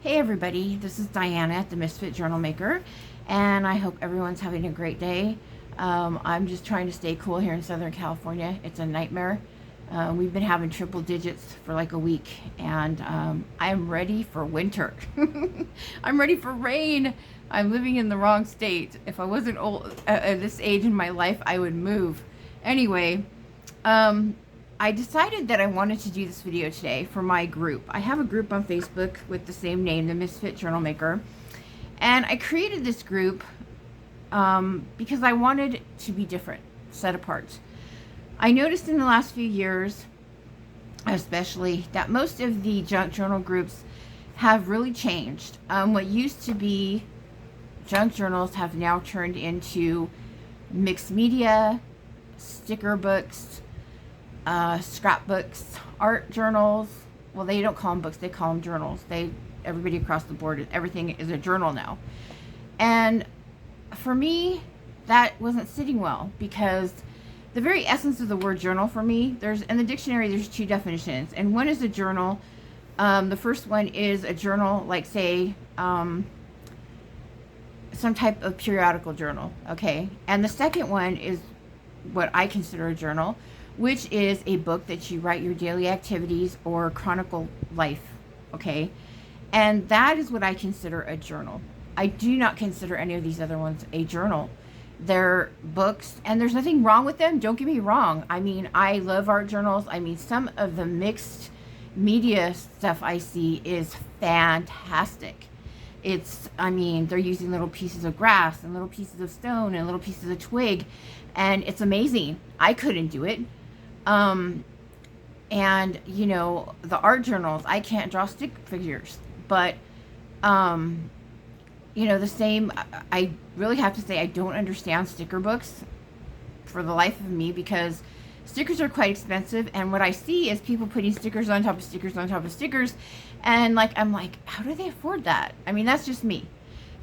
Hey everybody, this is Diana at the Misfit Journal Maker, and I hope everyone's having a great day. I'm just trying to stay cool here in Southern California. It's a nightmare. We've been having triple digits for like a week, and I'm ready for winter. I'm ready for rain. I'm living in the wrong state. If I wasn't old at this age in my life, I would move. Anyway, I decided that I wanted to do this video today for my group. I have a group on Facebook with the same name, the Misfit Journal Maker. And I created this group because I wanted to be different, set apart. I noticed in the last few years, especially, that most of the junk journal groups have really changed. What used to be junk journals have now turned into mixed media, sticker books, scrapbooks, art journals. Well, they don't call them books, they call them journals. Everybody across the board, everything is a journal now. And for me, that wasn't sitting well, because the very essence of the word journal for me, in the dictionary, there's two definitions. And one is a journal. The first one is a journal, like say, some type of periodical journal, okay? And the second one is what I consider a journal, which is a book that you write your daily activities or chronicle life, okay? And that is what I consider a journal. I do not consider any of these other ones a journal. They're books, and there's nothing wrong with them. Don't get me wrong. I mean, I love art journals. I mean, some of the mixed media stuff I see is fantastic. I mean, they're using little pieces of grass and little pieces of stone and little pieces of twig, and it's amazing. I couldn't do it. And you know, the art journals, I can't draw stick figures, but you know, the same, I really have to say I don't understand sticker books for the life of me, because stickers are quite expensive, and what I see is people putting stickers on top of stickers on top of stickers, and I'm like, how do they afford that? I mean, that's just me.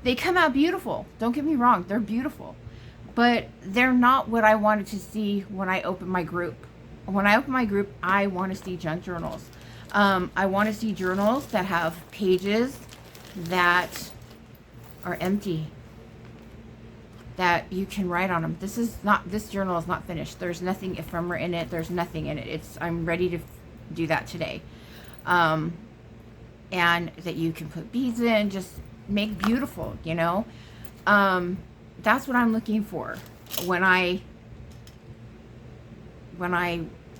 They come out beautiful, don't get me wrong, they're beautiful, but they're not what I wanted to see when I opened my group. When I open my group, I want to see junk journals. I want to see journals that have pages that are empty, that you can write on them. This journal is not finished. There's nothing ephemera in it. There's nothing in it. I'm ready to do that today. And that you can put beads in, just make beautiful, you know. That's what I'm looking for when I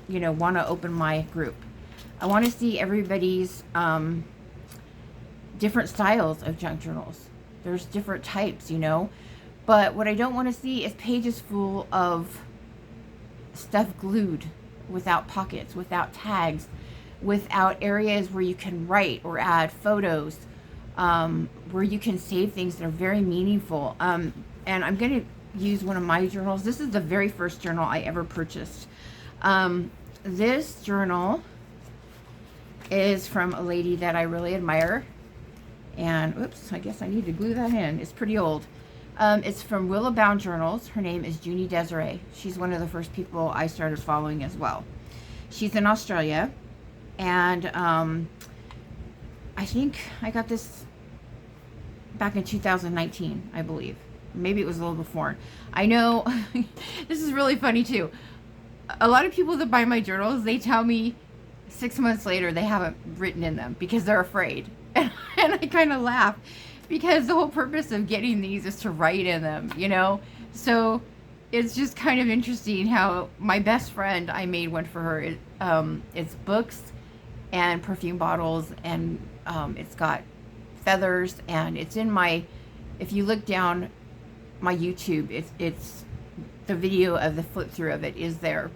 you know, want to open my group. I want to see everybody's different styles of junk journals. There's different types, you know, but what I don't want to see is pages full of stuff glued, without pockets, without tags, without areas where you can write or add photos, where you can save things that are very meaningful. And I'm going to use one of my journals. This is the very first journal I ever purchased. This journal is from a lady that I really admire, and oops, I guess I need to glue that in. It's pretty old. It's from Willow Bound Journals. Her name is Junie Desiree. She's one of the first people I started following as well. She's in Australia, and I think I got this back in 2019, I believe. Maybe it was a little before. I know this is really funny too. A lot of people that buy my journals, they tell me 6 months later they haven't written in them because they're afraid. And I kind of laugh, because the whole purpose of getting these is to write in them, you know? So it's just kind of interesting how my best friend, I made one for her. It's books and perfume bottles, and it's got feathers, and it's in my, if you look down my YouTube, it's the video of the flip through of it is there.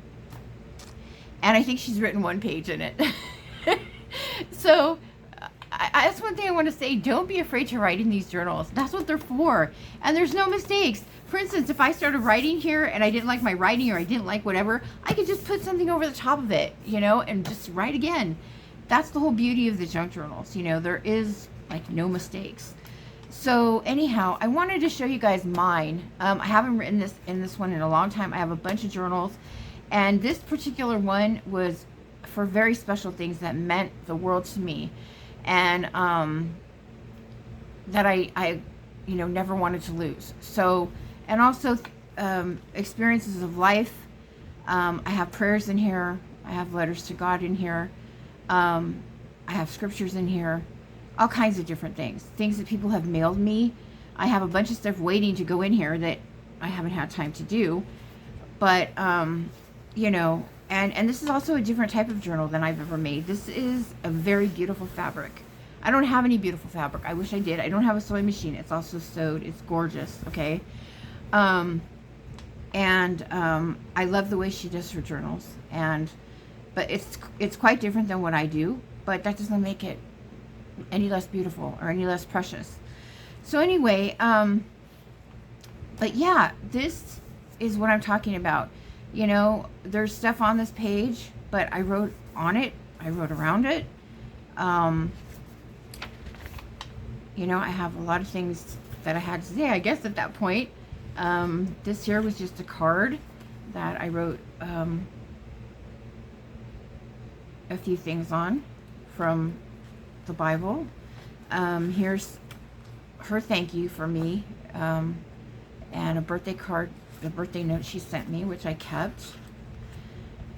And I think she's written one page in it. So that's one thing I want to say. Don't be afraid to write in these journals. That's what they're for. And there's no mistakes. For instance, if I started writing here and I didn't like my writing, or I didn't like whatever, I could just put something over the top of it, you know, and just write again. That's the whole beauty of the junk journals. You know, there is like no mistakes. So anyhow, I wanted to show you guys mine. I haven't written in this one in a long time. I have a bunch of journals, and this particular one was for very special things that meant the world to me. And that I never wanted to lose. So, and also experiences of life. I have prayers in here. I have letters to God in here. I have scriptures in here. All kinds of different things. Things that people have mailed me. I have a bunch of stuff waiting to go in here that I haven't had time to do. But, and this is also a different type of journal than I've ever made. This is a very beautiful fabric. I don't have any beautiful fabric. I wish I did. I don't have a sewing machine. It's also sewed. It's gorgeous, okay? I love the way she does her journals. But it's quite different than what I do. But that doesn't make it any less beautiful or any less precious. So anyway, but yeah, this is what I'm talking about. There's stuff on this page, but I wrote on it. I wrote around it. I have a lot of things that I had to say, I guess, at that point. This here was just a card that I wrote a few things on from the Bible. Here's her thank you for me, and a birthday card, the birthday note she sent me, which I kept.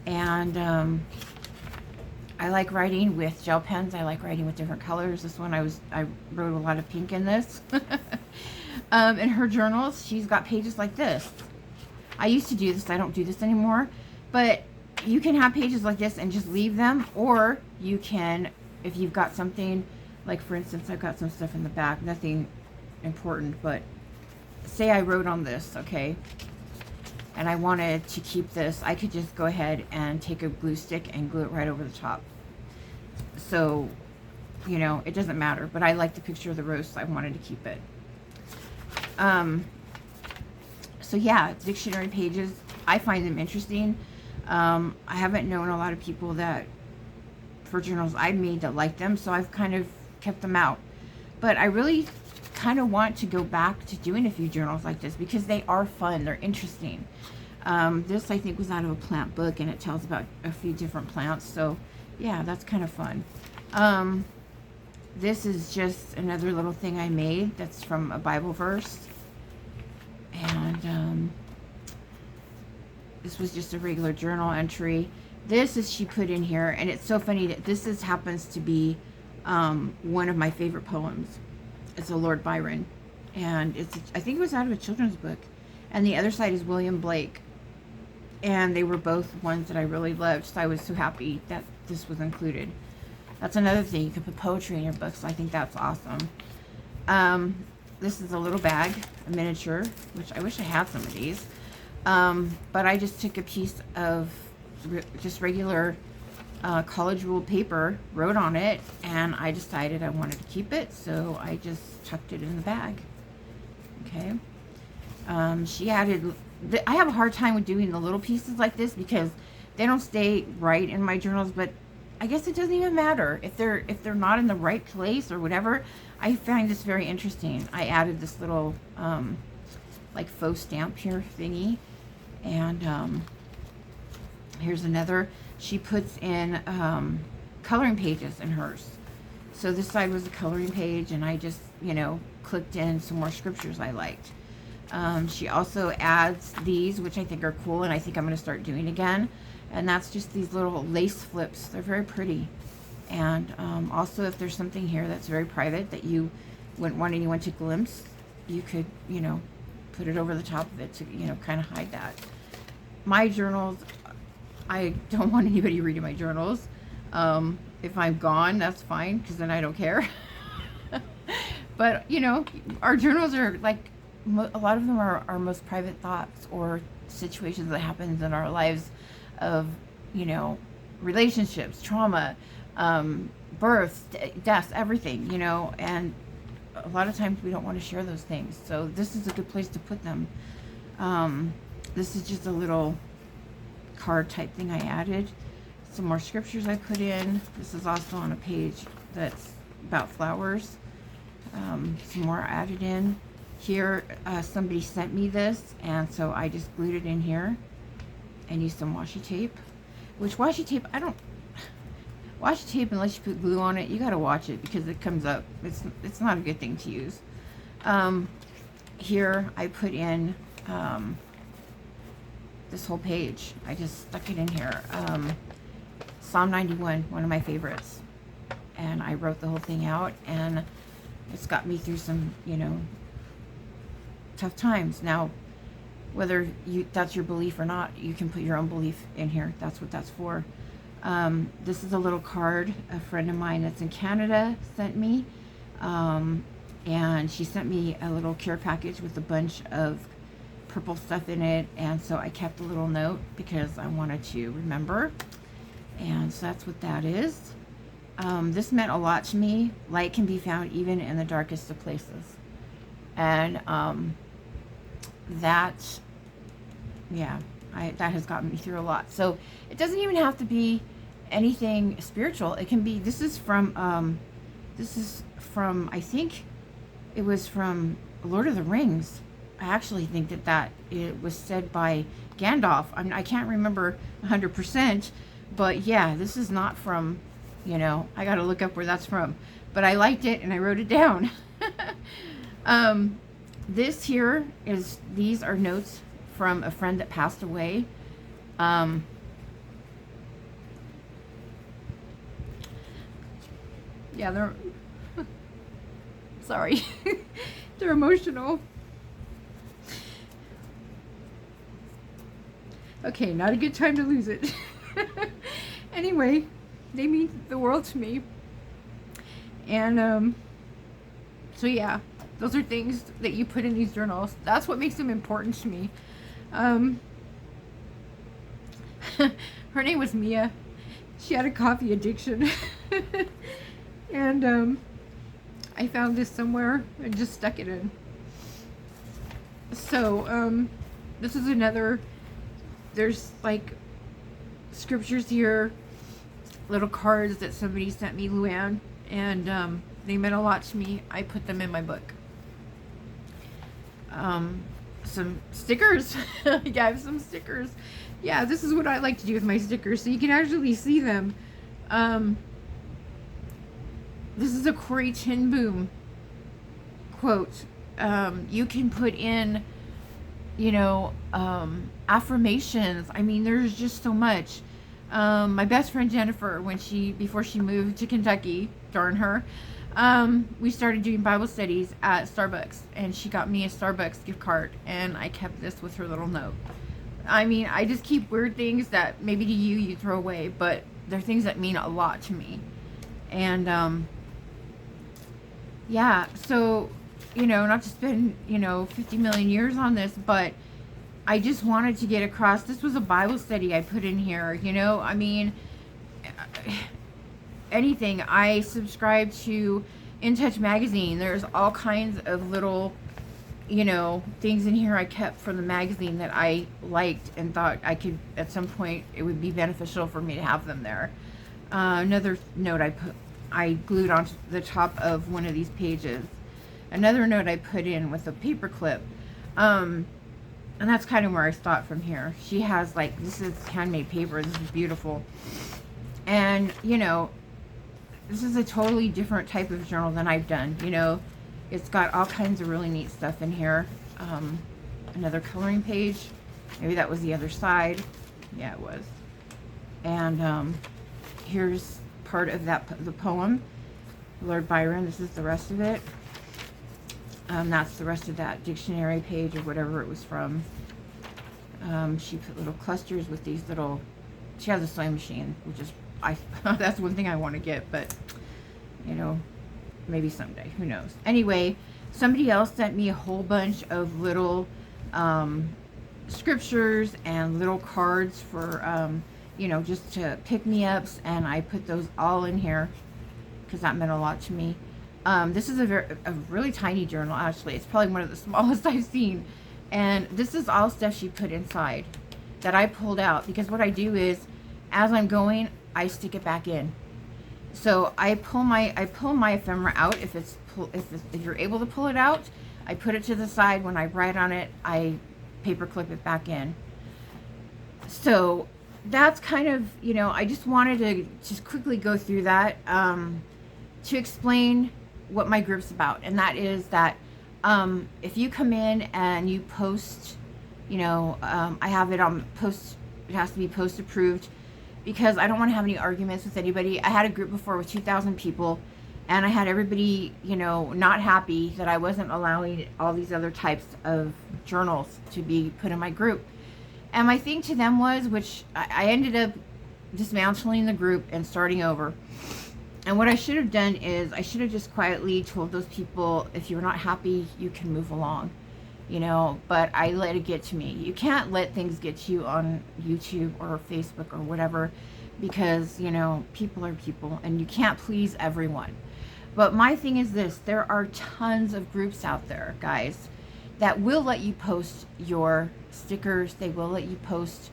And I like writing with gel pens. I like writing with different colors. This one I wrote a lot of pink in this. In her journals, she's got pages like this. I used to do this. I don't do this anymore. But you can have pages like this and just leave them, or you can, if you've got something, like for instance, I've got some stuff in the back, nothing important, but say I wrote on this, okay, and I wanted to keep this, I could just go ahead and take a glue stick and glue it right over the top. So, it doesn't matter, but I like the picture of the rose, so I wanted to keep it. So yeah, dictionary pages, I find them interesting. I haven't known a lot of people that, for journals I've made, that like them, so I've kind of kept them out. But I really kind of want to go back to doing a few journals like this because they are fun, they're interesting. This I think was out of a plant book, and it tells about a few different plants, so yeah, that's kind of fun. This is just another little thing I made that's from a Bible verse, and this was just a regular journal entry. This is she put in here, and it's so funny that this happens to be one of my favorite poems. It's a Lord Byron, and I think it was out of a children's book, and the other side is William Blake, and they were both ones that I really loved, so I was so happy that this was included. That's another thing, you can put poetry in your books, so I think that's awesome. This is a little bag, a miniature, which I wish I had some of these, but I just took a piece of just regular college ruled paper, wrote on it, and I decided I wanted to keep it, so I just tucked it in the bag. Okay. She added, I have a hard time with doing the little pieces like this because they don't stay right in my journals, but I guess it doesn't even matter if they're not in the right place or whatever. I find this very interesting. I added this little like faux stamp here thingy, and here's another. She puts in coloring pages in hers. So this side was a coloring page, and I just, clicked in some more scriptures I liked. She also adds these, which I think are cool, and I think I'm going to start doing again. And that's just these little lace flips. They're very pretty. And also, if there's something here that's very private that you wouldn't want anyone to glimpse, you could, put it over the top of it to, kind of hide that. My journals, I don't want anybody reading my journals. If I'm gone, that's fine, because then I don't care. But, our journals are like, a lot of them are our most private thoughts or situations that happens in our lives of, relationships, trauma, births, deaths, everything, and a lot of times we don't want to share those things. So this is a good place to put them. This is just a little card type thing I added. Some more scriptures I put in. This is also on a page that's about flowers. Some more added in. Here, somebody sent me this, and so I just glued it in here and used some washi tape. Which washi tape, Washi tape, unless you put glue on it, you gotta watch it because it comes up. It's not a good thing to use. Here I put in this whole page. I just stuck it in here. Psalm 91, one of my favorites. And I wrote the whole thing out, and it's got me through some, you know, tough times. Now, whether that's your belief or not, you can put your own belief in here. That's what that's for. This is a little card a friend of mine that's in Canada sent me. And she sent me a little care package with a bunch of purple stuff in it. And so I kept a little note because I wanted to remember. And so that's what that is. This meant a lot to me. Light can be found even in the darkest of places. And that, yeah, that has gotten me through a lot. So it doesn't even have to be anything spiritual. It can be, this is from, I think it was from Lord of the Rings. I actually think that it was said by Gandalf. I can't remember 100%, but yeah, this is not from, you know, I got to look up where that's from. But I liked it and I wrote it down. This here is, these are notes from a friend that passed away. Yeah, they're sorry. They're emotional. Okay, not a good time to lose it. Anyway, they mean the world to me. And so yeah, those are things that you put in these journals. That's what makes them important to me. Her name was Mia. She had a coffee addiction. And I found this somewhere and just stuck it in. So this is another, there's like scriptures here, little cards that somebody sent me, Luann, and they meant a lot to me. I put them in my book. Some stickers. I have some stickers. Yeah, this is what I like to do with my stickers, so you can actually see them. This is a Corrie ten Boom quote. You can put in, you know, affirmations. I mean, there's just so much. My best friend Jennifer, before she moved to Kentucky, darn her, we started doing Bible studies at Starbucks, and she got me a Starbucks gift card, and I kept this with her little note. I mean, I just keep weird things that maybe to you throw away, but they're things that mean a lot to me. And yeah, so, you know, not to spend, you know, 50 million years on this, but I just wanted to get across, this was a Bible study I put in here, you know, I mean, anything. I subscribe to In Touch magazine. There's all kinds of little, you know, things in here I kept from the magazine that I liked and thought I could, at some point, it would be beneficial for me to have them there. Another note I glued onto the top of one of these pages. Another note I put in with a paper clip. And that's kind of where I start from here. She has, like, this is handmade paper. This is beautiful. And, you know, this is a totally different type of journal than I've done. You know, it's got all kinds of really neat stuff in here. Another coloring page. Maybe that was the other side. Yeah, it was. And here's part of the poem, Lord Byron. This is the rest of it. That's the rest of that dictionary page or whatever it was from. She put little clusters with these little, she has a sewing machine, which is, that's one thing I want to get, but, you know, maybe someday, who knows. Anyway, somebody else sent me a whole bunch of little scriptures and little cards for, you know, just to pick me ups, and I put those all in here because that meant a lot to me. This is a really tiny journal, actually. It's probably one of the smallest I've seen. And this is all stuff she put inside that I pulled out, because what I do is, as I'm going, I stick it back in. So I pull my ephemera out if you're able to pull it out. I put it to the side. When I write on it, I paper clip it back in. So that's kind of, I just wanted to just quickly go through that to explain what my group's about. And that is that if you come in and you post, I have it on post, it has to be post approved, because I don't want to have any arguments with anybody. I had a group before with 2,000 people, and I had everybody, not happy that I wasn't allowing all these other types of journals to be put in my group. And my thing to them was, which I ended up dismantling the group and starting over. And what I should have done is I should have just quietly told those people, if you're not happy, you can move along, but I let it get to me. You can't let things get to you on YouTube or Facebook or whatever, because, people are people and you can't please everyone. But my thing is this: there are tons of groups out there, guys, that will let you post your stickers. They will let you post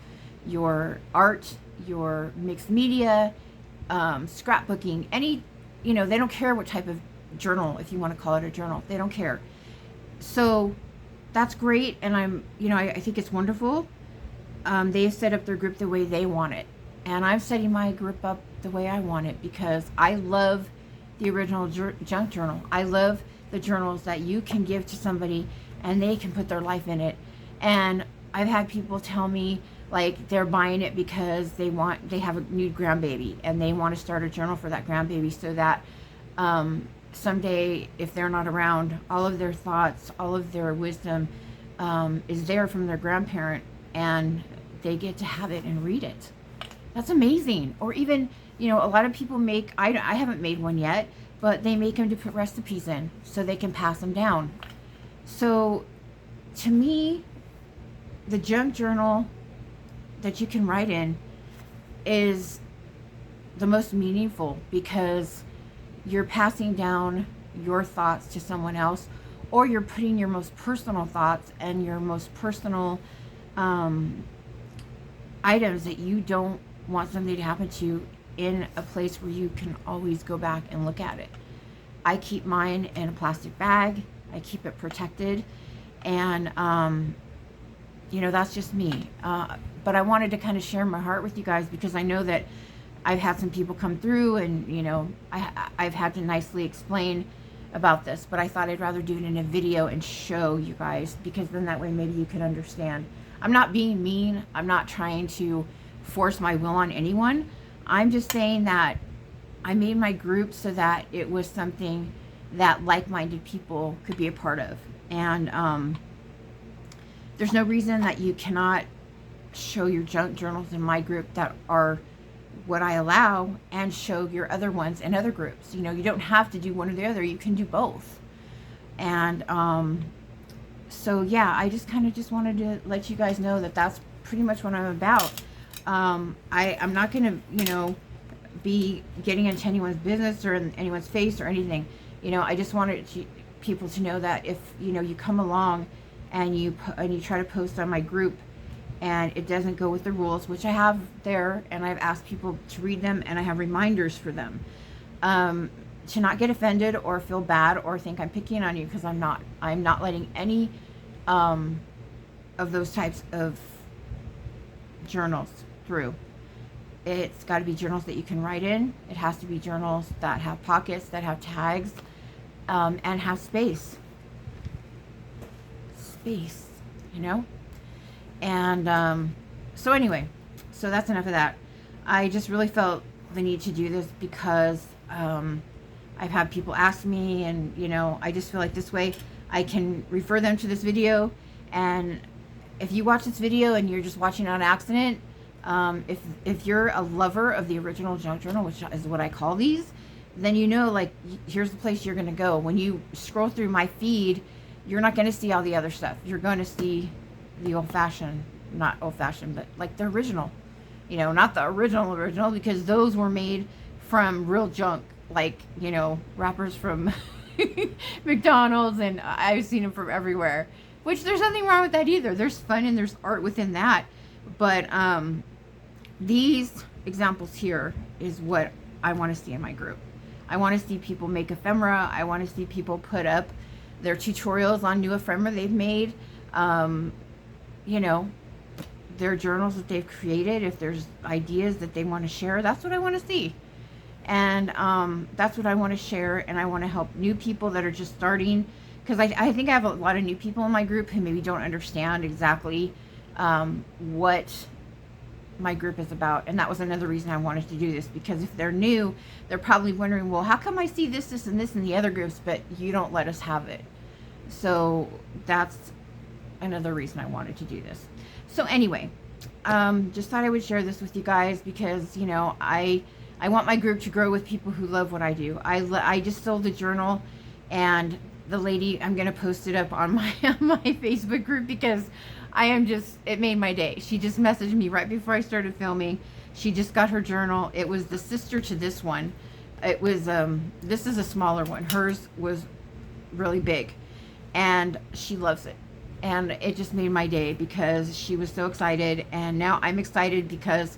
your art, your mixed media, scrapbooking, any, they don't care what type of journal, if you want to call it a journal, they don't care. So that's great. And I think it's wonderful. They set up their group the way they want it. And I'm setting my group up the way I want it, because I love the original junk journal. I love the journals that you can give to somebody and they can put their life in it. And I've had people tell me, like, they're buying it because they have a new grandbaby and they want to start a journal for that grandbaby, so that someday, if they're not around, all of their thoughts, all of their wisdom is there from their grandparent, and they get to have it and read it. That's amazing. Or even, a lot of people make, I haven't made one yet, but they make them to put recipes in so they can pass them down. So to me, the junk journal that you can write in is the most meaningful, because you're passing down your thoughts to someone else, or you're putting your most personal thoughts and your most personal items that you don't want something to happen to you in a place where you can always go back and look at it. I keep mine in a plastic bag. I keep it protected, and that's just me. But I wanted to kind of share my heart with you guys, because I know that I've had some people come through and, I've had to nicely explain about this, but I thought I'd rather do it in a video and show you guys, because then that way maybe you can understand. I'm not being mean. I'm not trying to force my will on anyone. I'm just saying that I made my group so that it was something that like-minded people could be a part of. And there's no reason that you cannot show your junk journals in my group that are what I allow, and show your other ones in other groups. You don't have to do one or the other. You can do both. And so yeah, I just kind of just wanted to let you guys know that that's pretty much what I'm about. I'm not going to, be getting into anyone's business or in anyone's face or anything. I just wanted people to know that if, you come along and you try to post on my group and it doesn't go with the rules, which I have there, and I've asked people to read them, and I have reminders for them, to not get offended or feel bad or think I'm picking on you, because I'm not. I'm not letting any of those types of journals through. It's got to be journals that you can write in. It has to be journals that have pockets, that have tags, and have space. And so anyway, so that's enough of that. I just really felt the need to do this because I've had people ask me, and I just feel like this way I can refer them to this video. And if you watch this video and you're just watching on accident, if you're a lover of the original junk journal, which is what I call these, then like, here's the place you're going to go. When you scroll through my feed, you're not going to see all the other stuff. You're going to see the not old-fashioned, but like the original. Not the original, because those were made from real junk, like, wrappers from McDonald's, and I've seen them from everywhere, which there's nothing wrong with that either. There's fun and there's art within that. But these examples here is what I want to see in my group. I want to see people make ephemera. I want to see people put up their tutorials on new ephemera they've made. their journals that they've created, if there's ideas that they want to share, that's what I want to see. And that's what I want to share, and I want to help new people that are just starting, because I think I have a lot of new people in my group who maybe don't understand exactly what my group is about. And that was another reason I wanted to do this, because if they're new, they're probably wondering, well, how come I see this, this, and this in the other groups, but you don't let us have it? So that's another reason I wanted to do this. So anyway, just thought I would share this with you guys, because, you know, I want my group to grow with people who love what I do. I just sold a journal, and the lady, I'm going to post it up on my Facebook group, because I am just, it made my day. She just messaged me right before I started filming. She just got her journal. It was the sister to this one. It was, this is a smaller one. Hers was really big, and she loves it. And it just made my day, because she was so excited. And now I'm excited, because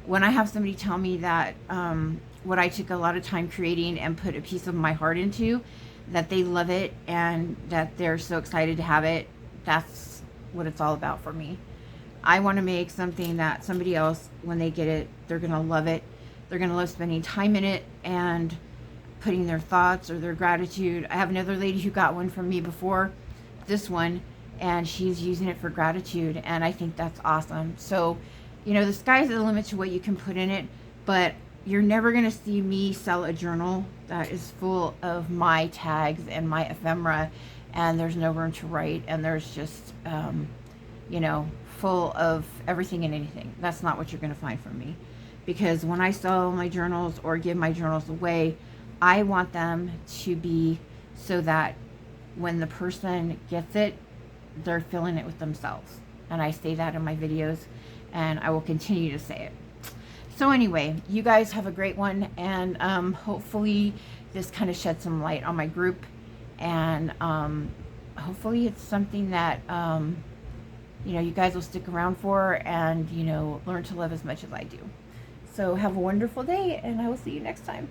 when I have somebody tell me that what I took a lot of time creating and put a piece of my heart into, that they love it and that they're so excited to have it, that's what it's all about for me. I want to make something that somebody else, when they get it, they're going to love it. They're going to love spending time in it and putting their thoughts or their gratitude. I have another lady who got one from me before this one, and she's using it for gratitude, and I think that's awesome. So, you know, the sky's the limit to what you can put in it, but you're never going to see me sell a journal that is full of my tags and my ephemera, and there's no room to write, and there's just, you know, full of everything and anything. That's not what you're going to find from me. Because when I sell my journals or give my journals away, I want them to be so that when the person gets it, they're filling it with themselves. And I say that in my videos, and I will continue to say it. So anyway, you guys have a great one, and hopefully this kind of sheds some light on my group, and hopefully it's something that you know, you guys will stick around for, and, you know, learn to love as much as I do. So have a wonderful day, and I will see you next time.